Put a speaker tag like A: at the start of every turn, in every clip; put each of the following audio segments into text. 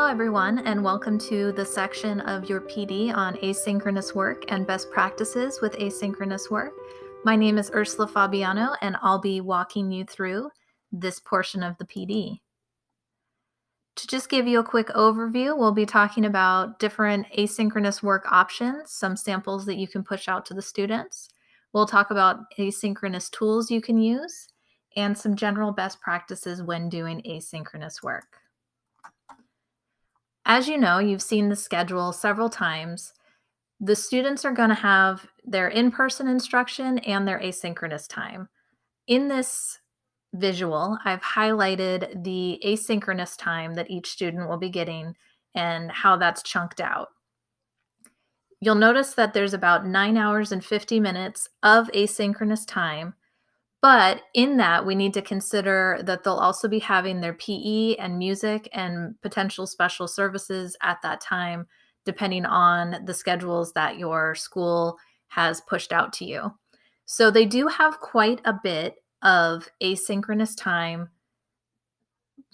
A: everyone, and welcome to the section of your PD on asynchronous work and best practices with asynchronous work. My name is Ursula Fabiano, and I'll be walking you through this portion of the PD. To just give you a quick overview, we'll be talking about different asynchronous work options, some samples that you can push out to the students. We'll talk about asynchronous tools you can use, and some general best practices when doing asynchronous work. As you know, you've seen the schedule several times. The students are going to have their in-person instruction and their asynchronous time. In this visual, I've highlighted the asynchronous time that each student will be getting and how that's chunked out. You'll notice that there's about 9 hours and 50 minutes of asynchronous time. But in that, we need to consider that they'll also be having their PE and music and potential special services at that time, depending on the schedules that your school has pushed out to you. So they do have quite a bit of asynchronous time.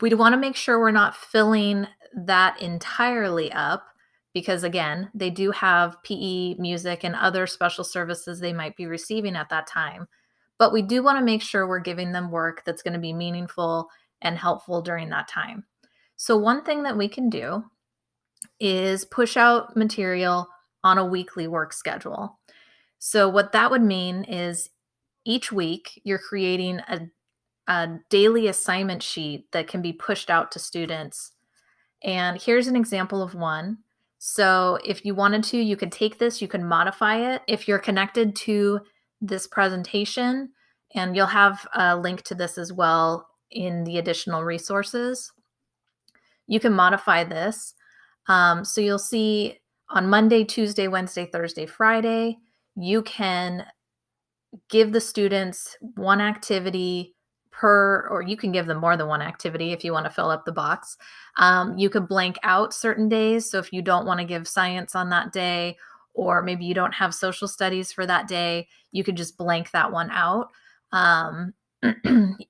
A: We want to make sure we're not filling that entirely up because, again, they do have PE, music, and other special services they might be receiving at that time. But we do want to make sure we're giving them work that's going to be meaningful and helpful during that time. So one thing that we can do is push out material on a weekly work schedule. So what that would mean is each week you're creating a daily assignment sheet that can be pushed out to students. And here's an example of one. So if you wanted to, you could take this, you can modify it. If you're connected to this presentation, and you'll have a link to this as well in the additional resources, you can modify this. So you'll see on Monday, Tuesday, Wednesday, Thursday, Friday, you can give the students one activity per, or you can give them more than one activity if you want to fill up the box. You could blank out certain days. So if you don't want to give science on that day, or maybe you don't have social studies for that day, you could just blank that one out.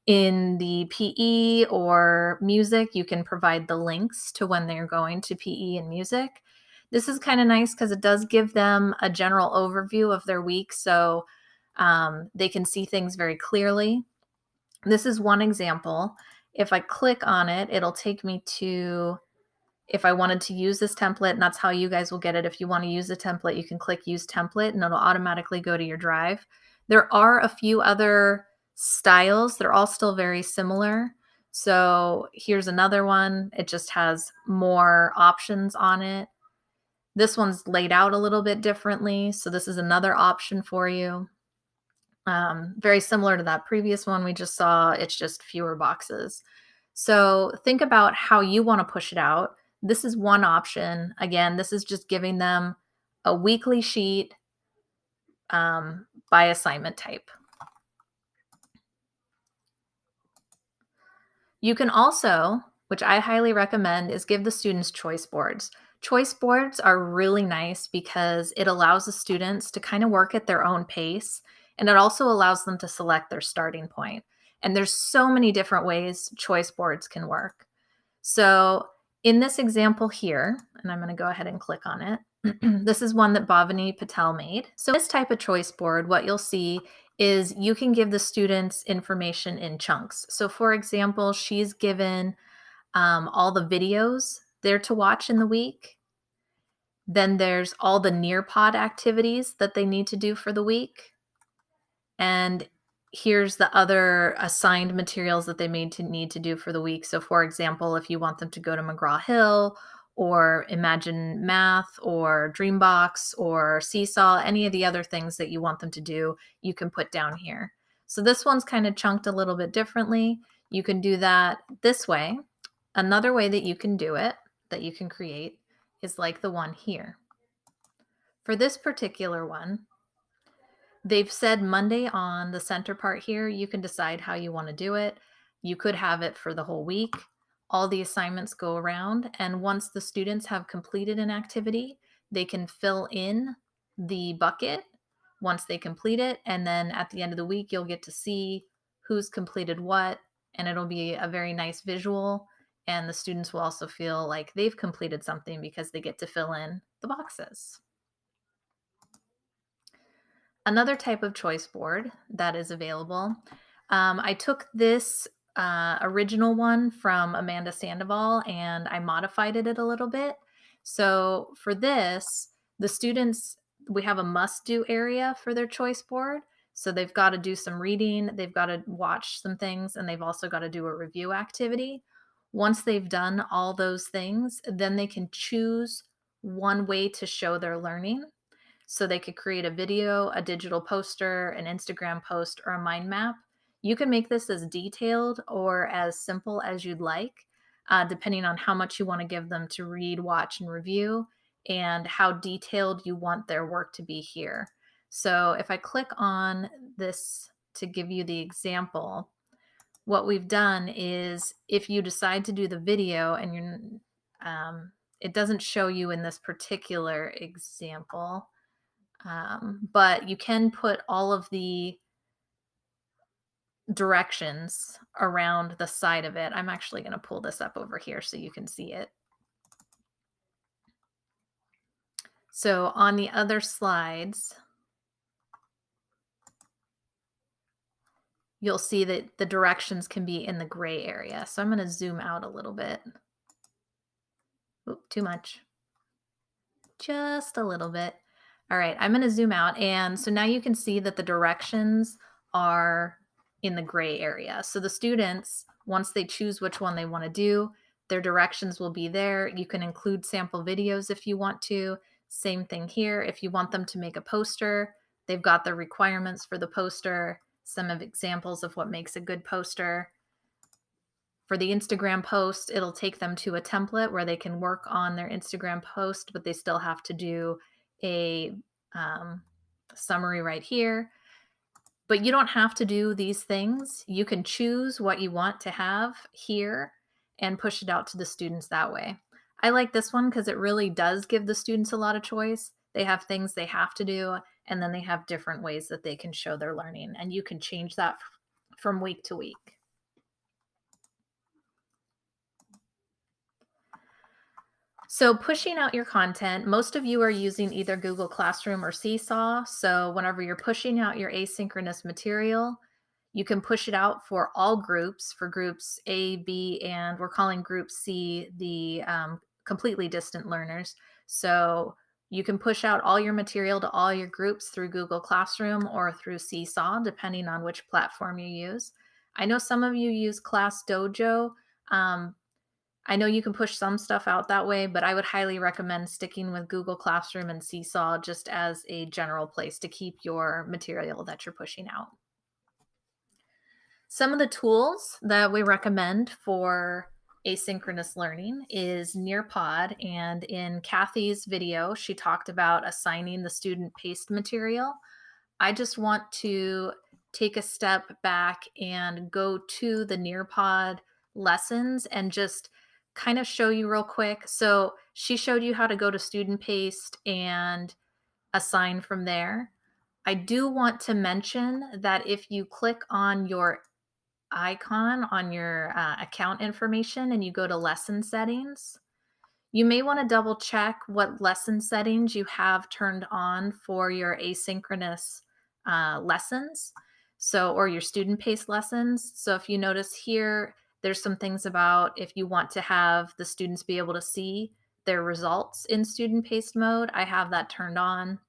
A: In the PE or music, you can provide the links to when they're going to PE and music. This is kind of nice because it does give them a general overview of their week, so they can see things very clearly. This is one example. If I click on it, it'll take me to, if I wanted to use this template, and that's how you guys will get it. If you want to use the template, you can click Use Template, and it'll automatically go to your drive. There are a few other styles. They're all still very similar. So here's another one. It just has more options on it. This one's laid out a little bit differently. So this is another option for you. Very similar to that previous one we just saw. It's just fewer boxes. So think about how you want to push it out. This is one option. Again, this is just giving them a weekly sheet by assignment type. You can also, which I highly recommend, is give the students choice boards. Choice boards are really nice because it allows the students to kind of work at their own pace, and it also allows them to select their starting point. And there's so many different ways choice boards can work. So in this example here, and I'm going to go ahead and click on it, this is one that Bhavani Patel made. So this type of choice board, what you'll see is you can give the students information in chunks. So for example, she's given all the videos there to watch in the week. Then there's all the Nearpod activities that they need to do for the week. And here's the other assigned materials that they need to do for the week. So for example, if you want them to go to McGraw-Hill or Imagine Math or Dreambox or Seesaw, any of the other things that you want them to do, you can put down here. So this one's kind of chunked a little bit differently. You can do that this way. Another way that you can do it, that you can create, is like the one here. For this particular one, they've said Monday on the center part here. You can decide how you want to do it. You could have it for the whole week. All the assignments go around, and once the students have completed an activity, they can fill in the bucket once they complete it, and then at the end of the week, you'll get to see who's completed what, and it'll be a very nice visual, And the students will also feel like they've completed something because they get to fill in the boxes. Another type of choice board that is available, I took this original one from Amanda Sandoval and I modified it a little bit. So for this, the students, we have a must do area for their choice board. So they've got to do some reading, they've got to watch some things, and they've also got to do a review activity. Once they've done all those things, then they can choose one way to show their learning. So they could create a video, a digital poster, an Instagram post, or a mind map. You can make this as detailed or as simple as you'd like, depending on how much you want to give them to read, watch, and review, and how detailed you want their work to be here. So if I click on this to give you the example, what we've done is if you decide to do the video and it doesn't show you in this particular example, but you can put all of the directions around the side of it. I'm actually going to pull this up over here so you can see it. So on the other slides, you'll see that the directions can be in the gray area. So I'm going to zoom out a little bit. Oop, too much. Just a little bit. All right, I'm going to zoom out. And so now you can see that the directions are in the gray area. So the students, once they choose which one they want to do, their directions will be there. You can include sample videos if you want to. Same thing here. If you want them to make a poster, they've got the requirements for the poster, some of examples of what makes a good poster. For the Instagram post, it'll take them to a template where they can work on their Instagram post, but they still have to do a summary right here. But you don't have to do these things. You can choose what you want to have here and push it out to the students that way. I like this one because it really does give the students a lot of choice. They have things they have to do, and then they have different ways that they can show their learning, and you can change that from week to week. So pushing out your content, most of you are using either Google Classroom or Seesaw. So whenever you're pushing out your asynchronous material, you can push it out for all groups, for groups A, B, and we're calling group C the completely distant learners. So you can push out all your material to all your groups through Google Classroom or through Seesaw, depending on which platform you use. I know some of you use Class Dojo. I know you can push some stuff out that way, but I would highly recommend sticking with Google Classroom and Seesaw just as a general place to keep your material that you're pushing out. Some of the tools that we recommend for asynchronous learning is Nearpod, and in Kathy's video, she talked about assigning the student paced material. I just want to take a step back and go to the Nearpod lessons and just kind of show you real quick. So she showed you how to go to student paced and assign from there. I do want to mention that if you click on your icon on your account information and you go to lesson settings, you may want to double check what lesson settings you have turned on for your asynchronous lessons. So, or your student paced lessons. So if you notice here, there's some things about if you want to have the students be able to see their results in student paced mode, I have that turned on.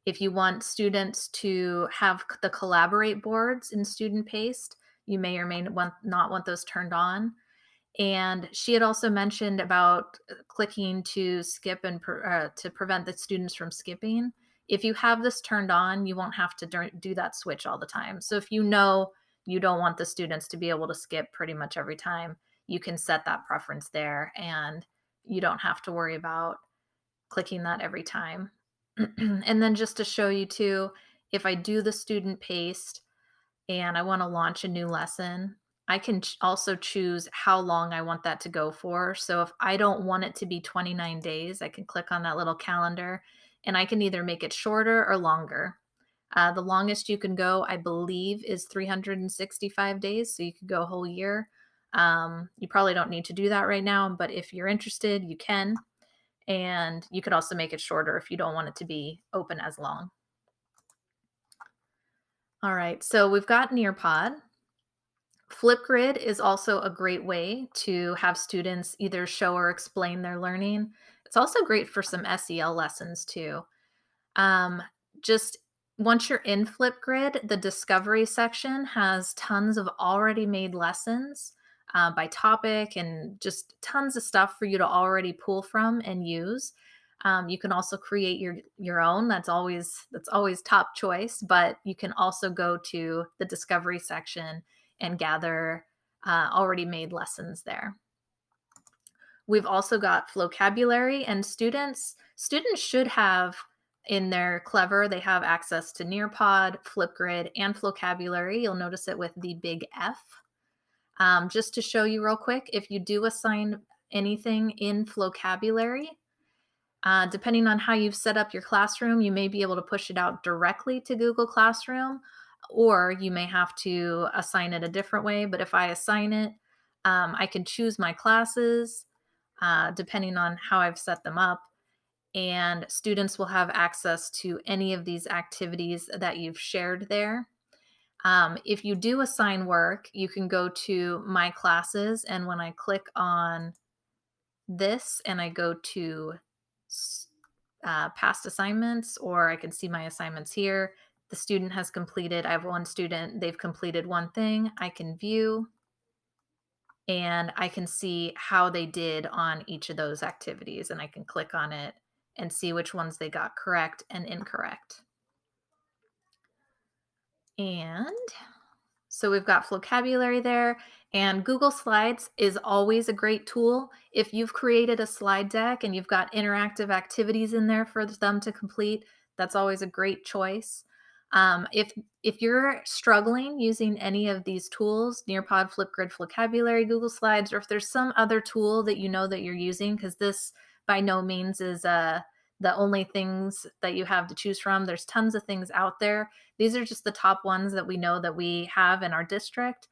A: If you want students to have the collaborate boards in student paced, you may or may not want those turned on. And she had also mentioned about clicking to skip and to prevent the students from skipping. If you have this turned on, you won't have to do that switch all the time. So if you know you don't want the students to be able to skip pretty much every time, you can set that preference there and you don't have to worry about clicking that every time. And then just to show you too, if I do the student paced and I want to launch a new lesson, I can also choose how long I want that to go for. So if I don't want it to be 29 days, I can click on that little calendar and I can either make it shorter or longer. The longest you can go, I believe, is 365 days. So you could go a whole year. You probably don't need to do that right now, but if you're interested, you can. And you could also make it shorter if you don't want it to be open as long. All right, so we've got Nearpod. Flipgrid is also a great way to have students either show or explain their learning. It's also great for some SEL lessons too. Um, just once you're in Flipgrid, the discovery section has tons of already made lessons by topic and just tons of stuff for you to already pull from and use. You can also create your own. That's always top choice. But you can also go to the discovery section and gather already made lessons there. We've also got vocabulary, and students should have in their Clever, they have access to Nearpod, Flipgrid, and vocabulary. You'll notice it with the big F. Just to show you real quick, if you do assign anything in vocabulary, depending on how you've set up your classroom, you may be able to push it out directly to Google Classroom, or you may have to assign it a different way. But if I assign it, I can choose my classes depending on how I've set them up. And students will have access to any of these activities that you've shared there. If you do assign work, you can go to My Classes, and when I click on this and I go to past assignments, or I can see my assignments here, the student has completed, I have one student, they've completed one thing, I can view, and I can see how they did on each of those activities, and I can click on it and see which ones they got correct and incorrect. And so we've got vocabulary there, and Google Slides is always a great tool. If you've created a slide deck and you've got interactive activities in there for them to complete, that's always a great choice. If you're struggling using any of these tools, Nearpod, Flipgrid, Vocabulary, Google Slides, or if there's some other tool that you know that you're using, because this by no means is the only things that you have to choose from. There's tons of things out there. These are just the top ones that we know that we have in our district.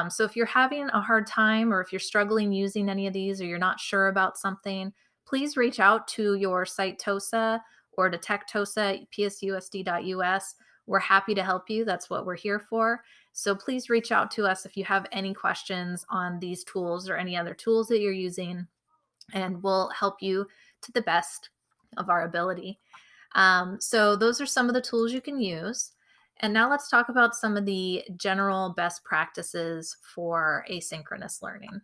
A: So if you're having a hard time, or if you're struggling using any of these, or you're not sure about something, please reach out to your site TOSA or to TechTOSA at psusd.us. We're happy to help you. That's what we're here for. So please reach out to us if you have any questions on these tools or any other tools that you're using, and we'll help you to the best of our ability. So those are some of the tools you can use. And now let's talk about some of the general best practices for asynchronous learning.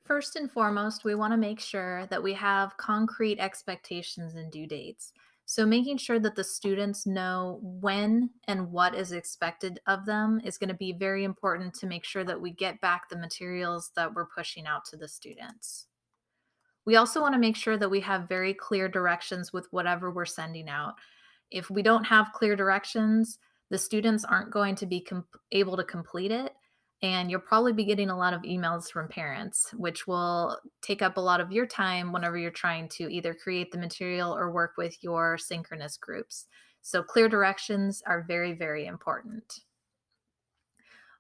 A: First and foremost, we want to make sure that we have concrete expectations and due dates. So making sure that the students know when and what is expected of them is going to be very important to make sure that we get back the materials that we're pushing out to the students. We also want to make sure that we have very clear directions with whatever we're sending out. If we don't have clear directions, the students aren't going to be able to complete it, and you'll probably be getting a lot of emails from parents, which will take up a lot of your time whenever you're trying to either create the material or work with your synchronous groups. So clear directions are very, very important.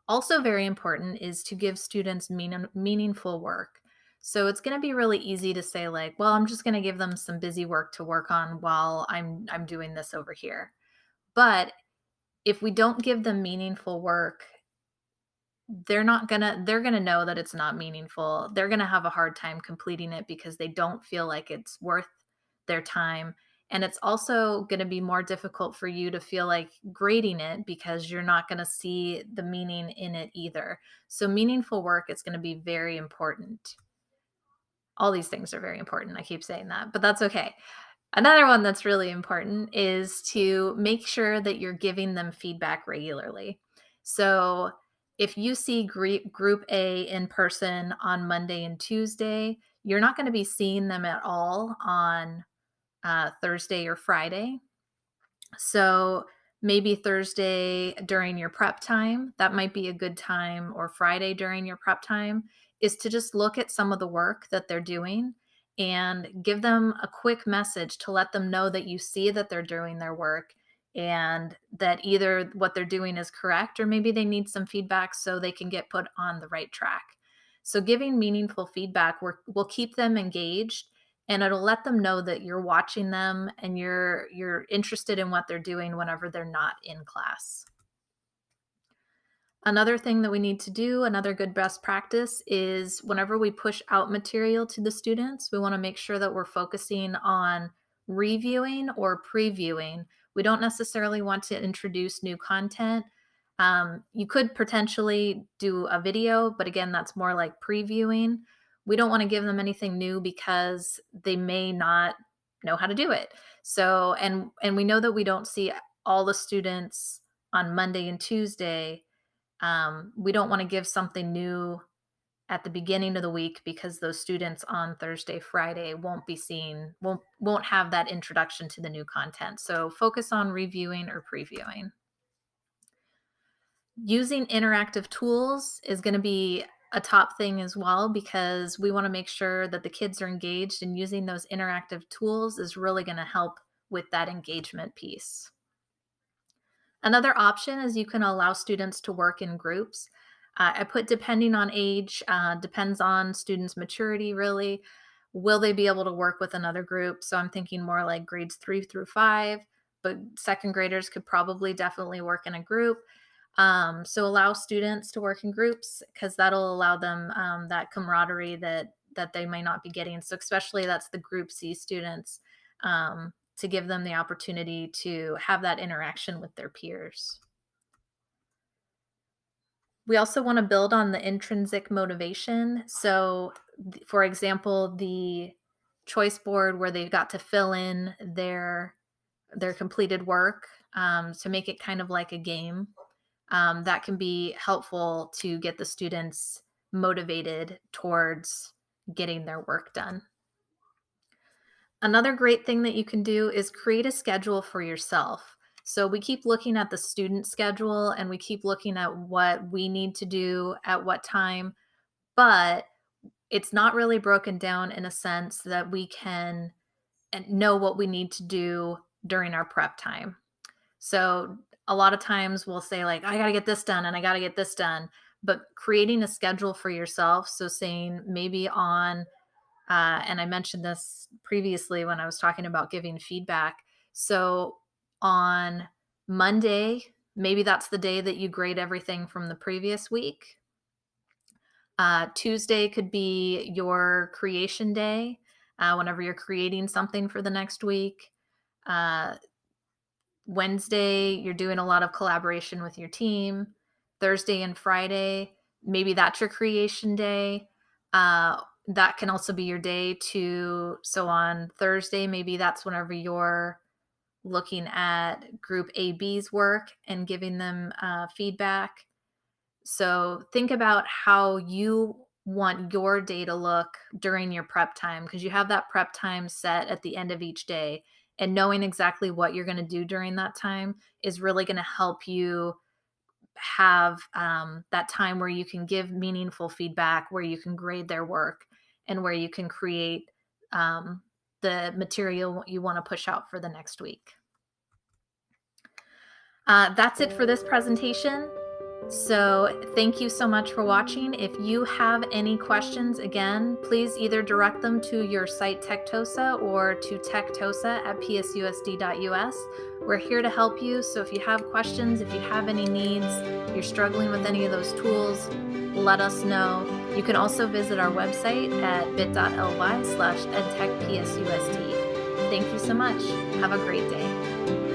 A: Also very important is to give students meaningful work. So it's going to be really easy to say like, well, I'm just going to give them some busy work to work on while I'm doing this over here. But if we don't give them meaningful work, they're going to know that it's not meaningful. They're going to have a hard time completing it because they don't feel like it's worth their time. And it's also going to be more difficult for you to feel like grading it because you're not going to see the meaning in it either. So meaningful work is going to be very important. All these things are very important. I keep saying that, but that's okay. Another one that's really important is to make sure that you're giving them feedback regularly. So if you see group A in person on Monday and Tuesday, you're not going to be seeing them at all on Thursday or Friday. So maybe Thursday during your prep time, that might be a good time, or Friday during your prep time, is to just look at some of the work that they're doing and give them a quick message to let them know that you see that they're doing their work and that either what they're doing is correct or maybe they need some feedback so they can get put on the right track. So giving meaningful feedback will keep them engaged, and it'll let them know that you're watching them and you're interested in what they're doing whenever they're not in class. Another thing that we need to do, another good best practice, is whenever we push out material to the students, we want to make sure that we're focusing on reviewing or previewing. We don't necessarily want to introduce new content. You could potentially do a video, but again, that's more like previewing. We don't want to give them anything new because they may not know how to do it. So, and we know that we don't see all the students on Monday and Tuesday. We don't want to give something new at the beginning of the week because those students on Thursday, Friday won't have that introduction to the new content. So focus on reviewing or previewing. Using interactive tools is going to be a top thing as well, because we want to make sure that the kids are engaged, and using those interactive tools is really going to help with that engagement piece. Another option is you can allow students to work in groups. I put depending on age, depends on students' maturity, really. Will they be able to work with another group? So I'm thinking more like grades 3 through 5, but second graders could probably definitely work in a group. So allow students to work in groups, because that'll allow them that camaraderie that they may not be getting. So especially that's the Group C students, to give them the opportunity to have that interaction with their peers. We also want to build on the intrinsic motivation. So, for example, the choice board where they've got to fill in their completed work, to make it kind of like a game. That can be helpful to get the students motivated towards getting their work done. Another great thing that you can do is create a schedule for yourself. So we keep looking at the student schedule and we keep looking at what we need to do at what time, but it's not really broken down in a sense that we can know what we need to do during our prep time. So a lot of times we'll say, like, I got to get this done and I got to get this done, but creating a schedule for yourself. So saying maybe on and I mentioned this previously when I was talking about giving feedback. So on Monday, maybe that's the day that you grade everything from the previous week. Tuesday could be your creation day, whenever you're creating something for the next week. Wednesday, you're doing a lot of collaboration with your team. Thursday and Friday, maybe that's your creation day. That can also be your day to, so on Thursday, maybe that's whenever you're looking at Group AB's work and giving them feedback. So think about how you want your day to look during your prep time, because you have that prep time set at the end of each day. And knowing exactly what you're going to do during that time is really going to help you have that time where you can give meaningful feedback, where you can grade their work, and where you can create the material you want to push out for the next week. That's it for this presentation. So thank you so much for watching. If you have any questions, again, please either direct them to your site Tectosa or to tectosa@psusd.us. We're here to help you. So if you have questions, if you have any needs, you're struggling with any of those tools, let us know. You can also visit our website at bit.ly/edtechpsusd. Thank you so much. Have a great day.